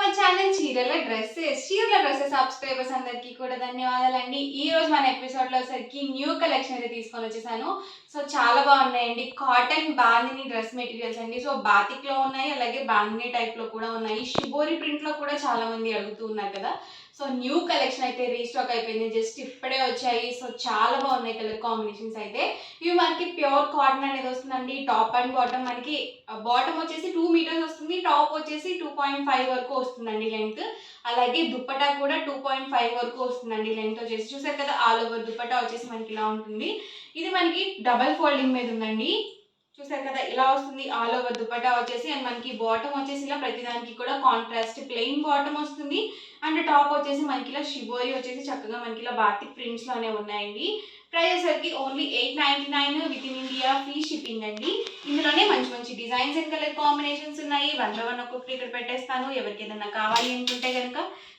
మన ఛానల్ చీరల dresses subscribers అందరికీ కూడా ధన్యవాదాలండి. ఈ రోజు మన ఎపిసోడ్లో సరికి న్యూ కలెక్షన్ అయితే తీసుకొని వచ్చేసాను. సో చాలా బాగున్నాయండి. కాటన్ బాందిని డ్రెస్ మెటీరియల్స్ అండి. సో బాతిక్లో ఉన్నాయి, అలాగే బాందిని టైప్లో కూడా ఉన్నాయి. షిబోరి ప్రింట్లో కూడా చాలా మంది అడుగుతూ ఉన్నారు కదా. సో న్యూ కలెక్షన్ అయితే రీస్టాక్ అయిపోయింది, జస్ట్ ఇప్పుడే వచ్చాయి. సో చాలా బాగున్నాయి కలర్ కాంబినేషన్స్ అయితే. ఇవి మనకి ప్యూర్ కాటన్ అనేది వస్తుందండి. టాప్ అండ్ బాటమ్ మనకి బాటమ్ వచ్చేసి 2 మీటర్స్ వస్తుంది, టాప్ వచ్చేసి 2.5 వరకు వస్తుందండి లెంత్. అలాగే దుప్పటా కూడా 2.5 వరకు వస్తుందండి లెంత్ వచ్చేసి. చూసారు కదా, ఆల్ ఓవర్ దుప్పటా వచ్చేసి మనకి ఇలా ఉంటుంది. ఇది మనకి డబల్ ఫోల్డింగ్ మీద ఉందండి. చూసారు కదా, ఇలా వస్తుంది ఆల్ ఓవర్ దుపట్టా వచ్చేసి. అండ్ మనకి బాటమ్ వచ్చేసి ఇలా ప్రతిదానికి కూడా కాంట్రాస్ట్ ప్లెయిన్ బాటమ్ వస్తుంది. అండ్ టాప్ వచ్చేసి మనకి ఇలా షిబోరి వచ్చేసి చక్కగా మనకి ఇలా బాతిక్ ప్రింట్స్ లోనే ఉన్నాయండి. ప్రైస్ వచ్చేసరికి only 899 with in India, free shipping అండి. ఇందులోనే మంచి మంచి డిజైన్స్ అండ్ కలర్ కాంబినేషన్స్ ఉన్నాయి. వన్ బై వన్ ఒక్కొక్కటి ఇక్కడ పెట్టేస్తాను. ఎవరికి ఏదైనా కావాలి అనుకుంటే కనుక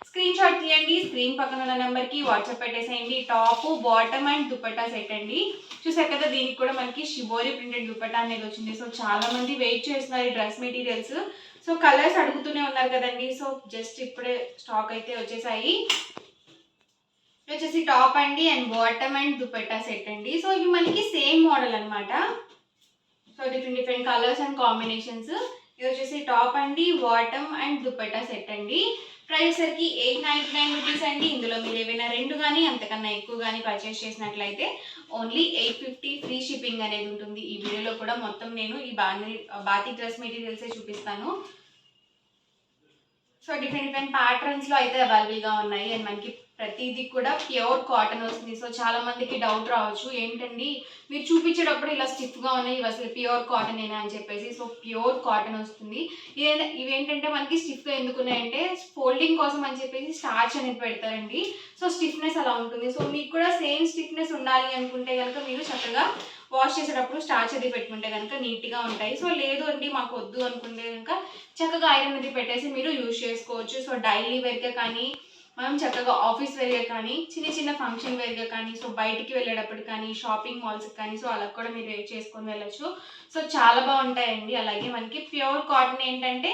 స్క్రీన్ షాట్ తీయండి, స్క్రీన్ పక్కన ఉన్న నెంబర్కి వాట్సాప్ పెట్టేసేయండి. Top bottom and dupatta set అండి. చూసారు కదా, దీనికి కూడా మనకి షిబోరి ప్రింటెడ్ దుపట్టా అనేది వచ్చింది. సో చాలా మంది వెయిట్ చేస్తున్నారు ఈ డ్రెస్ మెటీరియల్స్. సో కలర్స్ అడుగుతూనే ఉన్నారు కదండి. సో జస్ట్ ఇప్పుడే స్టాక్ అయితే వచ్చేసాయి. వచ్చేసి టాప్ అండి and bottom and dupatta set అండి. సో ఇవి మనకి సేమ్ మోడల్ అనమాట. So different colours and combinations. ఇది వచ్చేసి టాప్ అండి, బాటమ్ అండ్ దుపట్టా సెట్ అండి. ప్రైస్ సరికి 899 రూపీస్ అండి. ఇందులో మీరు ఏవైనా రెండు కానీ అంతకన్నా ఎక్కువ కానీ పర్చేస్ చేసినట్లయితే ఓన్లీ 850 ఫ్రీ షిప్పింగ్ అనేది ఉంటుంది. ఈ వీడియోలో కూడా మొత్తం నేను ఈ బాతిక్ డ్రెస్ మెటీరియల్సే చూపిస్తాను. సో డిఫరెంట్ ప్యాటర్న్స్లో అయితే అవైలబుల్గా ఉన్నాయి. అండ్ మనకి ప్రతిదీ కూడా ప్యూర్ కాటన్ వస్తుంది. సో చాలా మందికి డౌట్ రావచ్చు, ఏంటండి మీరు చూపించేటప్పుడు ఇలా స్టిఫ్గా ఉన్నాయి, ఇవి అసలు ప్యూర్ కాటన్ ఏనా అని చెప్పేసి. సో ప్యూర్ కాటన్ వస్తుంది. ఇవేంటంటే మనకి స్టిఫ్గా ఎందుకు ఉన్నాయంటే ఫోల్డింగ్ కోసం అని చెప్పేసి స్టార్చ్ అనేది పెడతారండి. సో స్టిఫ్నెస్ అలా ఉంటుంది. సో మీకు కూడా సేమ్ స్టిఫ్నెస్ ఉండాలి అనుకుంటే కనుక మీరు చక్కగా వాష్ చేసేటప్పుడు స్టార్చ్ అది పెట్టుకుంటే కనుక నీట్గా ఉంటాయి. సో లేదు అండి మాకు వద్దు అనుకుంటే కనుక చక్కగా ఐరన్ అది పెట్టేసి మీరు యూజ్ చేసుకోవచ్చు. సో డైలీ వేర్గా కానీ, మనం చక్కగా ఆఫీస్ వేర్గా కానీ, చిన్న ఫంక్షన్ వేర్గా కానీ, సో బయటికి వెళ్ళేటప్పుడు కానీ, షాపింగ్ మాల్స్కి కానీ, సో అలా కూడా మీరు వేర్ చేసుకొని వెళ్ళచ్చు. సో చాలా బాగుంటాయండి. అలాగే మనకి ప్యూర్ కాటన్ ఏంటంటే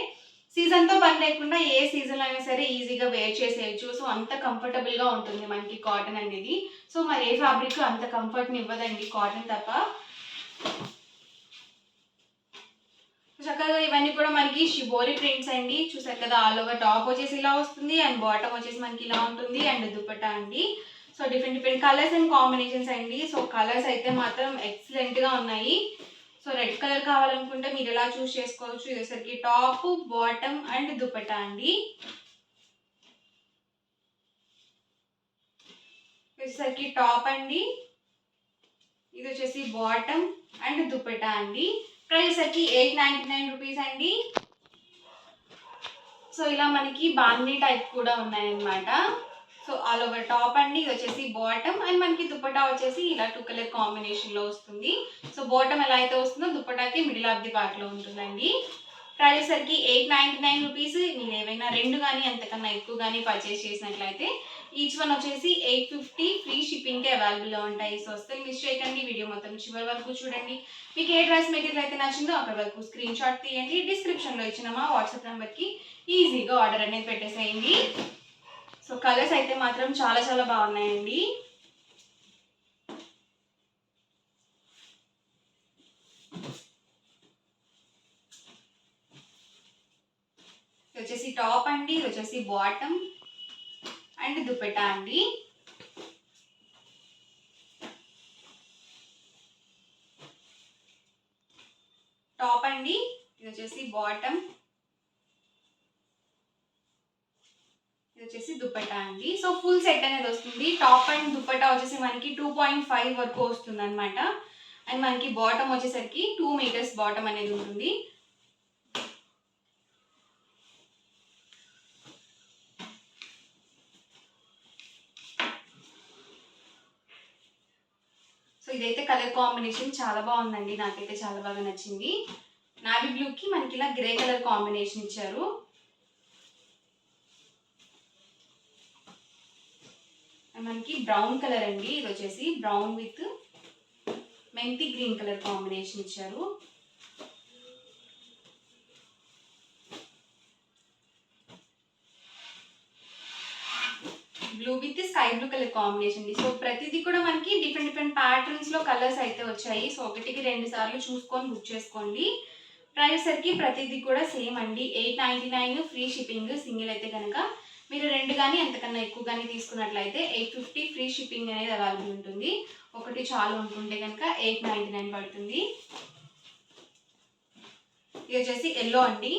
సీజన్తో పని లేకుండా ఏ సీజన్లో అయినా సరే ఈజీగా వేర్ చేసేయచ్చు. సో అంత కంఫర్టబుల్గా ఉంటుంది మనకి కాటన్ అనేది. సో మరి ఏ ఫ్యాబ్రిక్ అంత కంఫర్ట్ని ఇవ్వదండి కాటన్ తప్ప. చక్కగా ఇవన్నీ కూడా మనకి షిబోరి ప్రింట్స్ అండి. చూసారు కదా, ఆల్ ఓవర్ టాప్ వచ్చేసి ఇలా వస్తుంది అండ్ బాటమ్ వచ్చేసి మనకి ఇలా ఉంటుంది అండ్ దుపట్టా అండి. So different colours and combinations అండి. సో కలర్స్ అయితే మాత్రం ఎక్సలెంట్గా ఉన్నాయి. సో రెడ్ కలర్ కావాలనుకుంటే మీరు ఎలా చూస్ చేసుకోవచ్చు. ఇదేసరికి టాప్, బాటమ్ అండ్ దుపట్టా అండి. వచ్చేసరికి టాప్ అండి, ఇది వచ్చేసి బాటమ్ అండ్ దుపట్టా అండి. ప్రైస్ వచ్చేసరికి 899 రూపీస్ అండి. సో ఇలా మనకి బాందీ టైప్ కూడా ఉన్నాయన్నమాట. సో ఆల్ ఓవర్ టాప్ అండి, ఇది వచ్చేసి బాటమ్ అండ్ మనకి దుపట్టా వచ్చేసి ఇలా 2 కలర్ కాంబినేషన్లో వస్తుంది. సో బాటమ్ ఎలా అయితే వస్తుందో దుపట్టాకి మిడిల్ ఆఫ్ ది పార్ట్లో ఉంటుందండి. ప్రైస్ సరికి 899 రూపీస్. మీరు ఏవైనా రెండు కానీ అంతకన్నా ఎక్కువ కానీ పర్చేస్ చేసినట్లయితే ఈచ్ వన్ వచ్చేసి 850 ఫ్రీ షిప్పింగ్కే అవైలబుల్లో ఉంటాయి. సో అసలు మిస్ చేయకండి, వీడియో మొత్తం చివరి వరకు చూడండి. మీకు ఏ డ్రెస్ మెటీరియల్ అయితే నచ్చిందో అక్కడ వరకు స్క్రీన్ షాట్ తీయండి. డిస్క్రిప్షన్లో ఇచ్చిన మా వాట్సాప్ నెంబర్కి ఈజీగా ఆర్డర్ అనేది పెట్టేసేయండి. సో కలర్స్ అయితే మాత్రం చాలా బాగున్నాయండి. ఇది వచ్చేసి టాప్ అండి, ఇది వచ్చేసి బాటమ్ అండ్ దుపట్టా అండి. టాప్ అండి, ఇది వచ్చేసి బాటమ్, ఇది వచ్చేసి దుపట్టా అండి. సో ఫుల్ సెట్ అనేది వస్తుంది. టాప్ అండ్ దుపట్టా వచ్చేసి మనకి 2.5 వరకు వస్తుంది అనమాట. అండ్ మనకి బాటమ్ వచ్చేసరికి 2 మీటర్స్ బాటమ్ అనేది ఉంటుంది. సో ఇదైతే కలర్ కాంబినేషన్ చాలా బాగుందండి, నాకైతే చాలా బాగా నచ్చింది. నావీ బ్లూకి మనకి ఇలా గ్రే కలర్ కాంబినేషన్ ఇచ్చారు. మనకి బ్రౌన్ కలర్ అండి, ఇది వచ్చేసి బ్రౌన్ విత్ మెంతి గ్రీన్ కలర్ కాంబినేషన్ ఇచ్చారు. Blue with sky blue colour combination అండి. సో ప్రతిదీ కూడా మనకి డిఫరెంట్ డిఫరెంట్ ప్యాటర్న్స్లో కలర్స్ అయితే వచ్చాయి. సో 1కి 2 సార్లు చూసుకొని బుక్ చేసుకోండి. ప్రైస్ సరికి ప్రతిదీ కూడా సేమ్ అండి. 899 ఫ్రీ షిప్పింగ్. సింగిల్ అయితే కనుక మీరు 2 కానీ అంతకన్నా ఎక్కువ కానీ తీసుకున్నట్లయితే 850 ఫ్రీ షిప్పింగ్ అనేది అవైలబుల్ ఉంటుంది. ఒకటి చాలు అనుకుంటే కనుక 899 పడుతుంది. ఇది వచ్చేసి ఎల్లో అండి.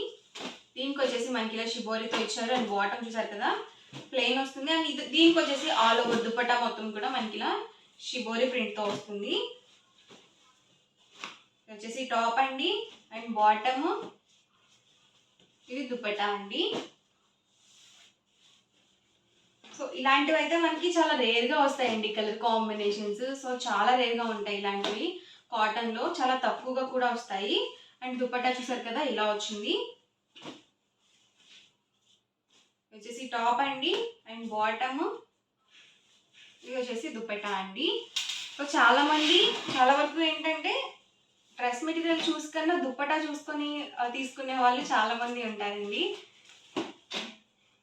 దీనికి వచ్చేసి మనకి ఇలా షిబోరితో ఇచ్చారు అండ్ బాటమ్ చూసారు కదా ప్లెయిన్ వస్తుంది. అండ్ ఇది దీనికి వచ్చేసి ఆల్ ఓవర్ దుపట్టా మొత్తం కూడా మనకి ఇలా షిబోరి ప్రింట్తో వస్తుంది. ఇది వచ్చేసి టాప్ అండి అండ్ బాటమ్, ఇది దుపట్టా అండి. సో ఇలాంటివి అయితే మనకి చాలా రేర్గా వస్తాయండి కలర్ కాంబినేషన్స్. సో చాలా రేర్గా ఉంటాయి ఇలాంటివి. కాటన్లో చాలా తక్కువగా కూడా వస్తాయి. అండ్ దుపట్టా చూసారు కదా ఇలా వచ్చింది. వచ్చేసి టాప్ అండి అండ్ బాటమ్, ఇది వచ్చేసి దుపట్టా అండి. సో చాలా వరకు ఏంటంటే డ్రెస్ మెటీరియల్ చూసుకన్నా దుపట్టా చూసుకొని తీసుకునే వాళ్ళు చాలా మంది ఉంటారండి.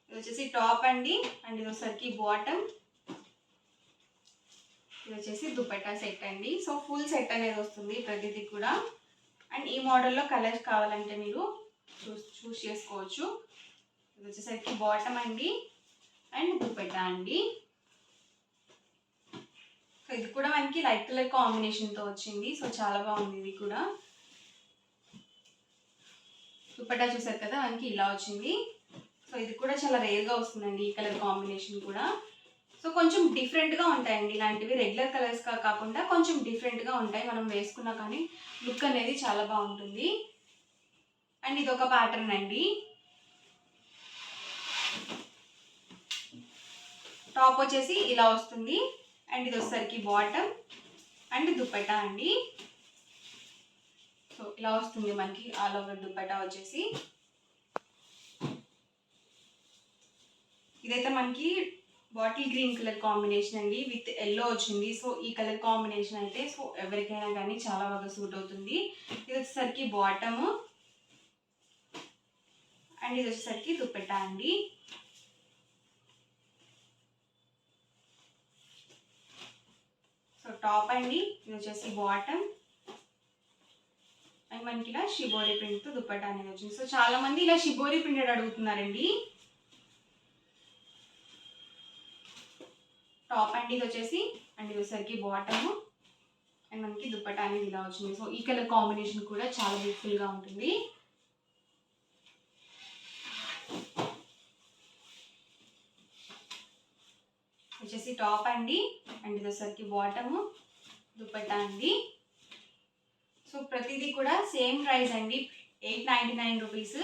ఇది వచ్చేసి టాప్ అండి అండ్ ఇది వచ్చేసరికి బాటమ్, ఇది వచ్చేసి దుపట్టా సెట్ అండి. సో ఫుల్ సెట్ అనేది వస్తుంది ప్రతిదీ కూడా. అండ్ ఈ మోడల్లో కలర్స్ కావాలంటే మీరు చూస్ చేసుకోవచ్చు. ఇది వచ్చేసరికి బాటమ్ అండి అండ్ దుపట్టా అండి. సో ఇది కూడా మనకి లైట్ కలర్ కాంబినేషన్తో వచ్చింది. సో చాలా బాగుంది ఇది కూడా. దుపట్టా చూసారు కదా మనకి ఇలా వచ్చింది. సో ఇది కూడా చాలా రేర్గా వస్తుందండి ఈ కలర్ కాంబినేషన్ కూడా. సో కొంచెం డిఫరెంట్గా ఉంటాయండి ఇలాంటివి. రెగ్యులర్ కలర్స్ కాకుండా కొంచెం డిఫరెంట్గా ఉంటాయి. మనం వేసుకున్నా కానీ లుక్ అనేది చాలా బాగుంటుంది. అండ్ ఇది ఒక ప్యాటర్న్ అండి. టాప్ వచ్చేసి ఇలా వస్తుంది అండ్ ఇది వచ్చేసరికి బాటమ్ అండ్ దుపట్టా అండి. సో ఇలా వస్తుంది మనకి ఆల్ ఓవర్ దుపట్టా వచ్చేసి. ఇదైతే మనకి బాటిల్ గ్రీన్ కలర్ కాంబినేషన్ అండి విత్ ఎల్లో వచ్చింది. సో ఈ కలర్ కాంబినేషన్ అయితే సో ఎవరికైనా కానీ చాలా బాగా సూట్ అవుతుంది. ఇది వచ్చేసరికి బాటమ్ అండ్ ఇది వచ్చేసరికి దుపట్టా అండి. సో టాప్ అండి, ఇది వచ్చేసి బాటమ్ అండ్ మనకి ఇలా షిబోరి ప్రింట్ దుపట్టా అనేది వచ్చింది. సో చాలా మంది ఇలా షిబోరి ప్రింటెడ్ అడుగుతున్నారండి. టాప్ అండి ఇది వచ్చేసి అండ్ ఇది వచ్చేసరికి బాటమ్ అండ్ మనకి దుపట్టా అనేది ఇలా వచ్చింది. సో ఈ కలర్ కాంబినేషన్ కూడా చాలా బ్యూటిఫుల్గా ఉంటుంది. వచ్చేసి టాప్ అండి అండ్ ఇది వచ్చేసరికి బాటమ్, దుపట్టా అండి. సో ప్రతిదీ కూడా సేమ్ ప్రైస్ అండి, 899 రూపీస్.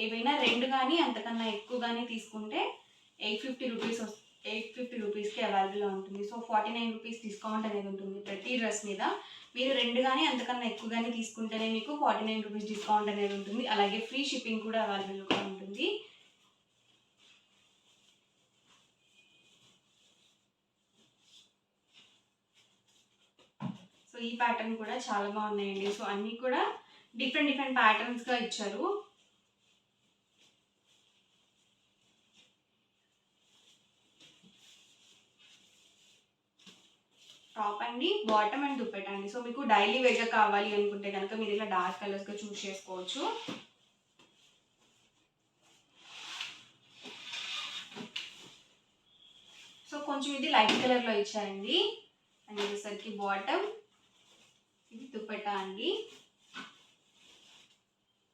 ఏవైనా 2 కానీ అంతకన్నా ఎక్కువ కానీ తీసుకుంటే 850 రూపీస్కి అవైలబుల్గా ఉంటుంది. సో 49 రూపీస్ డిస్కౌంట్ అనేది ఉంటుంది ప్రతి డ్రెస్ మీద. మీరు 2 కానీ అంతకన్నా ఎక్కువ కానీ తీసుకుంటేనే మీకు 49 రూపీస్ డిస్కౌంట్ అనేది ఉంటుంది. అలాగే ఫ్రీ షిప్పింగ్ కూడా అవైలబుల్గా ఉంటుంది. సో ఈ ప్యాటర్న్ కూడా చాలా బాగున్నాయండి. సో అన్నీ కూడా డిఫరెంట్ ప్యాటర్న్స్గా ఇచ్చారు. టాప్ అండి, బాటమ్ అండ్ దుపట్టా అండి. సో మీకు డైలీ వేర్గా కావాలి అనుకుంటే కనుక మీరు ఇలా డార్క్ కలర్స్గా చూస్ చేసుకోవచ్చు. సో కొంచెం ఇది లైట్ కలర్లో ఇచ్చారండి అండ్ ఇది బాటమ్, ఇది దుపట్టా అండి.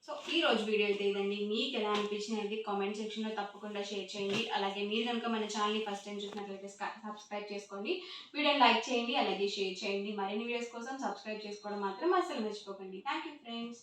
సో ఈ రోజు వీడియో అయితే ఇదండి. మీకు ఎలా అనిపించినది కామెంట్ సెక్షన్లో తప్పకుండా షేర్ చేయండి. అలాగే మీరు కనుక మన ఛానల్ని ఫస్ట్ టైం చూసినట్లయితే సబ్స్క్రైబ్ చేసుకోండి. వీడియోని లైక్ చేయండి, అలాగే షేర్ చేయండి. మరిన్ని వీడియోస్ కోసం సబ్స్క్రైబ్ చేసుకోవడం మాత్రం అస్సలు మర్చిపోకండి. Thank you friends.